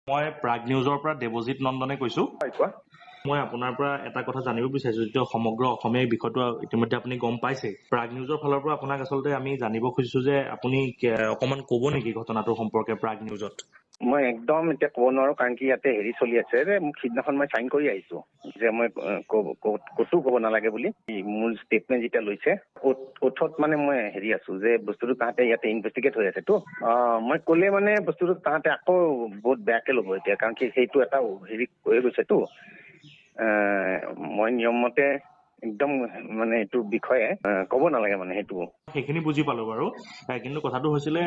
মই প্ৰাগ নিউজৰ পৰা দেৱজিৎ নন্দনে কৈছো। মই আপোনাৰ পৰা এটা কথা জানিব বিচাৰিছো, যিটো সমগ্ৰ অসমীয়া বিষয়টো ইতিমধ্যে আপুনি গম পাইছে। প্ৰাগ নিউজৰ ফালৰ পৰা আপোনাক আচলতে আমি জানিব খুজিছো যে আপুনি অকমান ক'ব নেকি ঘটনাটোৰ সম্পৰ্কে প্ৰাগ নিউজত? মই একদম এতিয়া ক'ব নোৱাৰো, কাৰণ কি ইয়াতে হেৰি চলি আছে যে মোক সিদিনাখন মই চাইন কৰি আহিছো যে মই ক'তো ক'ব নালাগে বুলি। মোৰ ষ্টেটমেণ্ট যেতিয়া লৈছে ওঠত মানে মই হেৰি আছো যে বস্তুটো তাহাঁতে ইয়াতে ইনভেষ্টিগেট হৈ আছে তো। মই ক'লে মানে বস্তুটো তাহাঁতে আকৌ বহুত বেয়াকে ল'ব এতিয়া, কাৰণ কি সেইটো এটা হেৰি হৈ গৈছেতো। মই নিয়মমতে একদম মানে এইটো বিষয়ে ক'ব নালাগে মানে সেইটো। সেইখিনি বুজি পালো বাৰু, কিন্তু কথাটো হৈছিলে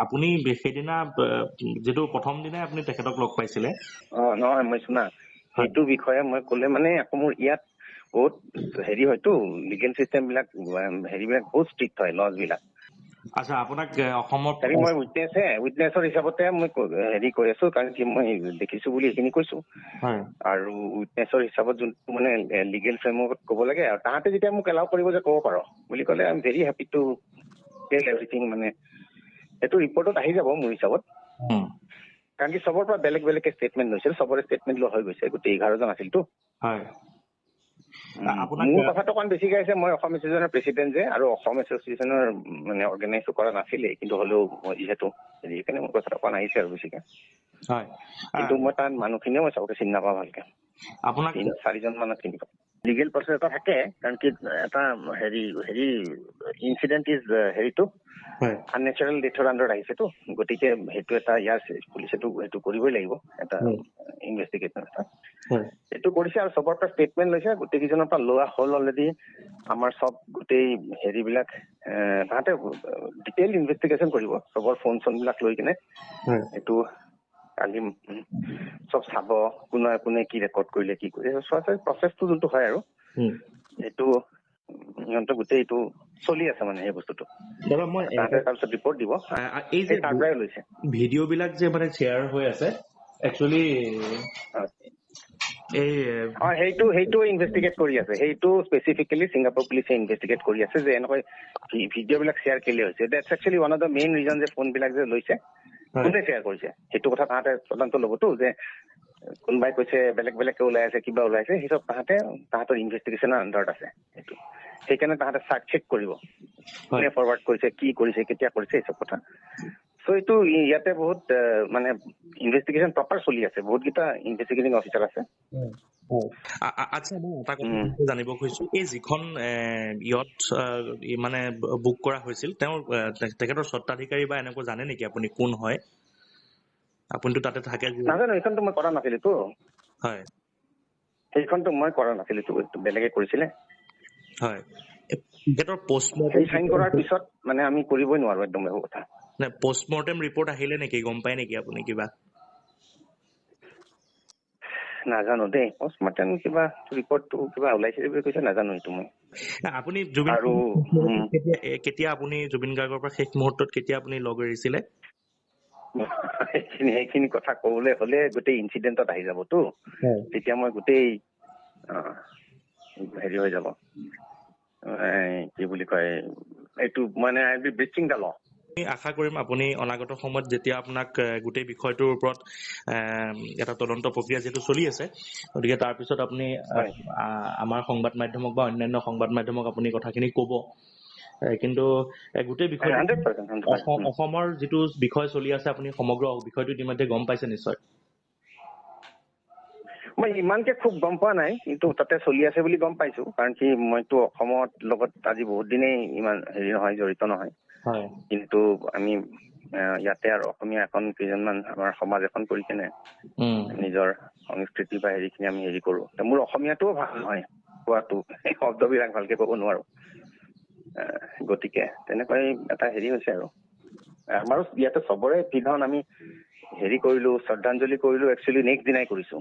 আপুনি সেইদিনা যিটো প্ৰথম দিনাই আপুনি তেখেতক লগ পাইছিলে। নহয় মই শুনা, সেইটো বিষয়ে মই ক'লে মানে আকৌ মোৰ ইয়াত বহুত হেৰি হয়তো, লিগেল চিষ্টেম বিলাক হেৰিবিলাক বহুত ষ্ট্ৰিক্ট হয়, লজ বিলাক। আচ্ছা, আপোনাক অসমত মই উইটনেছৰ হিচাপতে মই হেৰি কৈ আছো, কাৰণ কি মই দেখিছো বুলি এইখিনি কৈছো। আৰু উইটনেছৰ হিচাপত যোনটো মানে লিগেল ফ্ৰেমৱৰ্কত ক'ব লাগে, আৰু তাহাঁতে যেতিয়া মোক এলাউ কৰিব যে ক'ব পাৰো বুলি ক'লে, I am very happy to tell everything. মানে সেইটো ৰিপৰ্টত আহি যাব মোৰ হিচাপত, কাৰণ কি চবৰ পৰা বেলেগ বেলেগ ষ্টেটমেণ্ট লৈছিল, চবৰে ষ্টেটমেণ্ট লোৱা হৈ গৈছে, গোটেই 11জন আছিলতো। মোৰ কথাটো অকণ বেছিকে আহিছে, মই অসম এছ'চিয়েশ্যনৰ প্ৰেচিডেণ্ট যে, আৰু অসম এছ'চিয়েশ্যনৰ মানে অৰ্গেনাইজো কৰা নাছিলে, কিন্তু হ'লেও মই যিহেতু সেইকাৰণে মোৰ কথাটো অকণ আহিছে আৰু বেছিকে। কিন্তু মই তাত মানুহখিনিও মই চবকে চিনি নাপাওঁ ভালকে, আপোনাক 4জন মানত চিনি পাওঁ। লিগেল প্ৰচেছ এটা থাকে, কাৰণ কি এটা হেৰি ইনচিডেণ্ট ইজ হেৰিটো আননেচাৰেল ডেথৰ আণ্ডাৰত আহিছেতো, গতিকে সেইটো এটা ইয়াৰ পুলিচেতো সেইটো কৰিবই লাগিব, এটা ইনভেষ্টিগেশ্যন এটা। সেইটো কৰিছে আৰু চবৰ পৰা ষ্টেটমেণ্ট লৈছে, গোটেই কেইজনৰ পৰা লোৱা হ'ল অলৰেডি। আমাৰ চব গোটেই হেৰিবিলাক তাহাঁতে ডিটেইল ইনভেষ্টিগেশ্যন কৰিব, চবৰ ফোন চোনবিলাক লৈ কিনে। এইটো কালি চব চাব, কোনে কি ৰেকৰ্ড কৰিলে, কি কৰিলে, প্ৰচেছটো যোনটো হয় আৰু সেইটো সিহঁতে গোটেই এইটো চলি আছে মানে সেই বস্তুটো। তাৰপিছত ৰিপৰ্ট দিব, এই যে তাৰ পৰাই লৈছে। ভিডিঅ' বিলাক যে মানে শ্বেয়াৰ হৈ আছে, একচুৱেলি সেইটো ইনভেষ্টিগেট কৰি আছে, সেইটো স্পেচিফিকেলি ছিংগাপুৰ পুলিচে ইনভেষ্টিগেট কৰি আছে যে এনেকৈ ভিডিঅ' বিলাক শ্বেয়াৰ কেলে হৈছে। That's actually one of the main reason যে ফোন বিলাক যে লৈছে, কোনে শ্বেয়াৰ কৰিছে সেইটো কথা তাহাঁতে তদন্ত ল'বতো, যে কোনোবাই কৈছে বেলেগ বেলেগকে ওলাই আছে, কিবা ওলাইছে, সেই চব তাহাঁতৰ ইনভেষ্টিগেশ্যনৰ আণ্ডাৰত আছে সেইটো। সেইকাৰণে তাহাঁতে চেক কৰিব, কোনে ফৰৱাৰ্ড কৰিছে, কি কৰিছে, কেতিয়া কৰিছে, এই চব কথা। চ' এইটো ইয়াতে বহুত মানে ইনভেষ্টিগেশ্যন প্ৰপাৰ চলি আছে, বহুতকেইটা ইনভেষ্টিগেটিং অফিচাৰ আছে। আচ্ছা, মই এটা কথা জানিব খুজিছো, এই যিখন ইয়ট মানে বুক কৰা হৈছিল, তেখেতৰ স্বত্বাধিকাৰী বা এনেকুৱা জানে নেকি আপুনি কোন হয়? আপুনিতো তাতে থাকে। নাজানো, এইখনতো মই কৰা নাছিলোতো। হয়, সেইখনতো মই কৰা নাছিলোতো, বেলেগে কৰিছিলে। হয়, তেখেতৰ চাইন কৰাৰ পিছত মানে আমি কৰিবই নোৱাৰো একদম এইবোৰ কথা। পষ্টমৰ্টেম ৰিপৰ্ট আহিলে নেকি, গম পাই নেকি আপুনি কিবা? নাজানো দেই, পষ্টমৰ্টেম কিবা ৰিপৰ্টটো কিবা ওলাইছে বুলি কৈছে, নাজানো এইটো মই। আপুনি কেতিয়া আপুনি জুবিন গাৰ্গৰ পৰা শেষ মুহূৰ্তত কেতিয়া আপুনি লগ এৰিছিলে? সেইখিনি কথা ক'বলৈ হ'লে গোটেই ইনচিডেণ্টত আহি যাবতো, তেতিয়া মই গোটেই হেৰি হৈ যাব, কি বুলি কয় এইটো, মানে আই বি ব্ৰিচিং দ্য ল। আশা কৰিম আপুনি অনাগত সময়ত যেতিয়া আপোনাক গোটেই বিষয়টোৰ ওপৰত এটা তদন্ত প্ৰক্ৰিয়া যিহেতু চলি আছে, গতিকে তাৰপিছত আপুনি আমাৰ সংবাদ মাধ্যমক বা অন্যান্য সংবাদ মাধ্যমক আপুনি কথাখিনি ক'ব। কিন্তু গোটেই বিষয়টো অসমৰ যিটো বিষয় চলি আছে, আপুনি সমগ্ৰ বিষয়টো ইতিমধ্যে গম পাইছে নিশ্চয়। মই ইমানকে খুব গম পোৱা নাই, কিন্তু তাতে চলি আছে বুলি গম পাইছো, কাৰণ কি মইতো অসমত লগত আজি বহুত দিনেই ইমান হেৰি নহয়, জড়িত নহয়। কিন্তু আমি ইয়াতে আৰু অসমীয়া এখন কেইজনমান আমাৰ সমাজ এখন কৰি কেনে নিজৰ সংস্কৃতি বা হেৰিখিনি আমি হেৰি কৰো। মোৰ অসমীয়াটোও ভাল নহয় কোৱাটো, শব্দবিলাক ভালকে ক'ব নোৱাৰো, গতিকে তেনেকৈ এটা হেৰি হৈছে আৰু আমাৰো ইয়াতে চবৰে বিধান আমি হেৰি কৰিলো, শ্ৰদ্ধাঞ্জলি কৰিলো, একচুৱেলি নেক্সট দিনাই কৰিছো।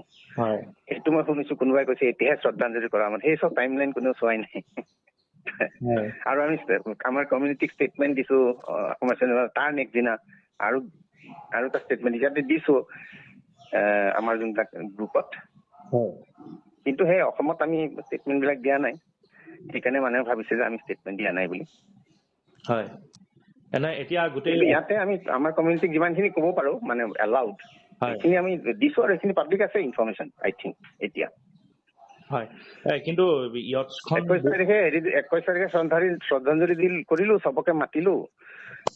সেইটো মই শুনিছো, কোনোবাই কৈছে এতিয়াহে শ্ৰদ্ধাঞ্জলি কৰা, মানে সেই চব টাইম লাইন কোনেও চোৱাই নাই। আৰু আমি আমাৰ কমিউনিটিক ষ্টেটমেণ্ট দিছো তাৰ নেক্সট দিনা, আৰু এটা ষ্টেটমেণ্ট ইয়াতে দিছো আমাৰ যোনবিলাক গ্ৰুপত, কিন্তু সেই অসমত আমি ষ্টেটমেণ্ট বিলাক দিয়া নাই, সেইকাৰণে মানুহে ভাবিছে যে আমি ষ্টেটমেণ্ট দিয়া নাই বুলি। এতিয়া গোটেই ইয়াতে আমি আমাৰ কমিউনিটিক যিমানখিনি ক'ব পাৰো মানে এলাউড, এইখিনি আমি দিছো আৰু এইখিনি পাব্লিক আছে ইনফৰমেশ্যন আই থিংক এতিয়া। হয়, কিন্তু ইয়টছখন 21 তাৰিখে শ্ৰদ্ধাঞ্জলি কৰিলো, চবকে মাতিলো,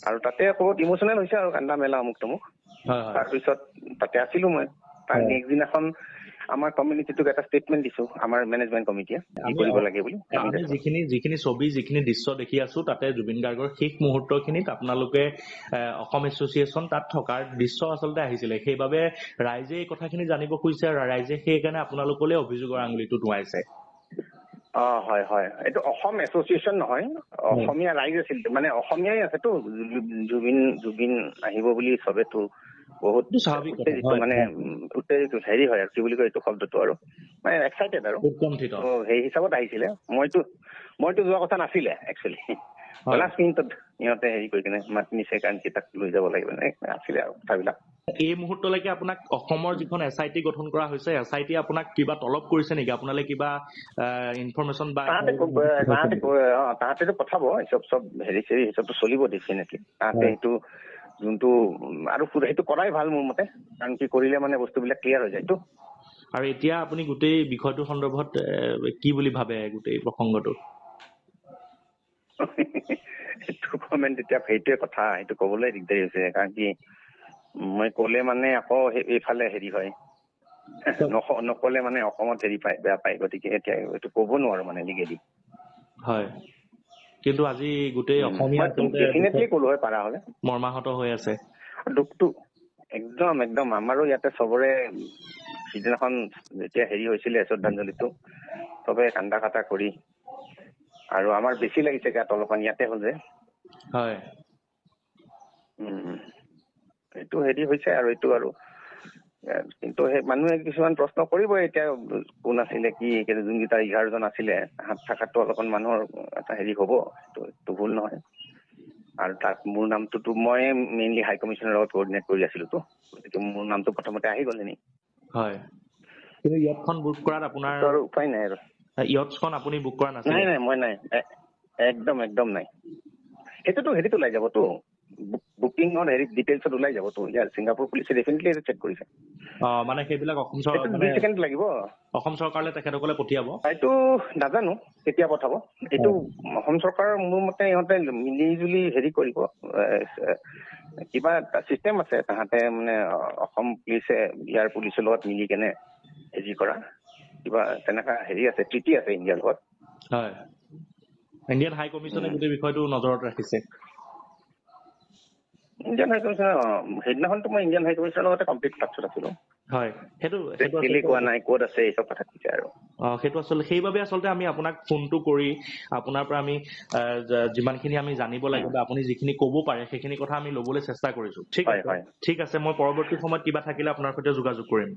আৰু তাতে আকৌ ইমোচনেল হৈছে আৰু কান্দা মেলা অমুক তমুক। তাৰপিছত তাতে আছিলো মই। তাৰ নেক্সট দিনাখন আমাৰ কমিউনিটিটোক এটা ষ্টেটমেণ্ট দিছো, আমাৰ মেনেজমেণ্ট কমিটিয়ে কি কৰিব লাগে বুলি। আমি যিখিনি ছবি যিখিনি দৃশ্য দেখি আছো, তাতে জুবিন গাৰ্গৰ শেষ মুহূৰ্তখিনিত আপোনালোকে অসম এছ'চিয়েশ্যন তাত থকাৰ দৃশ্য আচলতে আহিছিলে। সেইবাবে ৰাইজে এই কথাখিনি জানিব খুজিছে আৰু ৰাইজে সেইকাৰণে আপোনালোকলৈ অভিযোগৰ আঙুলিটো টোৱাইছে। হয় হয়, এইটো অসম এছ'চিয়েশ্যন নহয়, অসমীয়া ৰাইজ আছিল, মানে অসমীয়াই আছেতো। জুবিন আহিব বুলি চবেতো বহুত উত্তেজিত, মানে উত্তেজিত হেৰি হয় আৰু কি বুলি কয় এইটো শব্দটো, আৰু মানে এক্সাইটেড আৰু সেই হিচাপত আহিছিলে। মইতো যোৱা কথা নাছিলে একচুৱেলি, লাষ্ট মিনিটত সিহঁতে হেৰি কৰি কিনে মাতি নিছে, কাৰণ কি তাক লৈ যাব লাগিব আছিলে আৰু কথাবিলাক। এই মুহূৰ্তলৈকে আপোনাক অসমৰ যিখন SIT গঠন কৰা হৈছে, SIT আপোনাক কিবা তলব কৰিছে নেকি? আপোনালে কিবা ইনফৰমেশ্যন বা তাহাঁতেতো পঠাব চব হেৰি চেৰি, হিচাপটো চলিব ডেফিনেটলি। তাহাঁতে সেইটো যোনটো আৰু সেইটো কৰাই ভাল মোৰ মতে, কাৰণ কি কৰিলে মানে বস্তুবিলাক ক্লিয়াৰ হৈ যায়তো। আৰু এতিয়া আপুনি গোটেই বিষয়টোৰ সন্দৰ্ভত কি বুলি ভাবে গোটেই প্ৰসংগটো? সেইটো কমেণ্ট এতিয়া সেইটোৱে কথা, সেইটো কবলৈ দিগদাৰী হৈছে, কাৰণ কি মই কলে মানে আকৌ এইফালে হেৰি হয়, নকলে মানে অসমত হেৰি পায়, বেয়া পায়, গতিকে এতিয়া এইটো ক'ব নোৱাৰো মানে লিগেলি। হয়, কিন্তু আজি গোটেই অসমীয়া ডেফিনেটলি ক'লো হয় পাৰা হলে। মৰ্মাহত হৈ আছে দুখটো একদম আমাৰো ইয়াতে চবৰে সিদিনাখন যেতিয়া হেৰি হৈছিলে শ্ৰদ্ধাঞ্জলিটো, চবে কান্দা কাটা কৰি, আৰু আমাৰ বেছি লাগিছে গাত অলপমান ইয়াতে হ'ল যে। হয়, এইটো হেৰি হৈছে আৰু এইটো আৰু, কিন্তু সেই মানুহে কিছুমান প্ৰশ্ন কৰিব এতিয়া, কোন আছিলে কি, যোনকেইটা 11 জন আছিলে, হাত থকাটো অলপমান মানুহৰ এটা হেৰি হ'ব, এইটো ভুল নহয়। আৰু তাত মোৰ নামটোতো মই মেইনলি হাই কমিছনৰ লগত কোঅৰ্ডিনেট কৰি আছিলোতো, গতিকে মোৰ নামটো প্ৰথমতে আহি গ'ল নেকি। হয়, কিন্তু ইয়টছখন বুক কৰাত আপোনাৰ আৰু উপায় নাই আৰু। ইয়টছখন আপুনি বুক কৰা নাছিল? নাই মই নাই, একদম নাই। সেইটোতো হেৰিত ওলাই যাবতো, বুকিঙৰ হেৰি ডিটেইলছত ওলাই যাবতো, ইয়াৰ ছিংগাপুৰ পুলিচে ডেফিনেটলি এইটো চেক কৰিছে। মানে সেইবিলাক অসম লাগিব, অসম চৰকাৰলৈ তেখেতসকলে পঠিয়াব? এইটো নাজানো কেতিয়া পঠাব, এইটো অসম চৰকাৰৰ মোৰ মতে ইহঁতে মিলি জুলি হেৰি কৰিব, কিবা চিষ্টেম আছে তাহাঁতে, মানে অসম পুলিচে ইয়াৰ পুলিচৰ লগত মিলি কেনে হেৰি কৰা, কিবা তেনেকা হেৰি আছে, ট্ৰিটি আছে ইণ্ডিয়াৰ লগত। হয়, ইণ্ডিয়ান হাই কমিছনে গোটেই বিষয়টো নজৰত ৰাখিছে। ইণ্ডিয়ান হাই কমিছনৰ সেইদিনাখনতো মই ইণ্ডিয়ান হাই কমিছনৰ লগতে কমপ্লিট টাচত আছিলো। হয়, সেইটো কোৱা নাই, ক'ত আছে, এই চব কথা কৈছে আৰু। সেইটো আচলতে সেইবাবে আচলতে আমি আপোনাক ফোনটো কৰি আপোনাৰ পৰা আমি যিমানখিনি আমি জানিব লাগে বা আপুনি যিখিনি ক'ব পাৰে সেইখিনি কথা আমি ল'বলৈ চেষ্টা কৰিছো। ঠিক আছে, মই পৰৱৰ্তী সময়ত কিবা থাকিলে আপোনাৰ সৈতে যোগাযোগ কৰিম।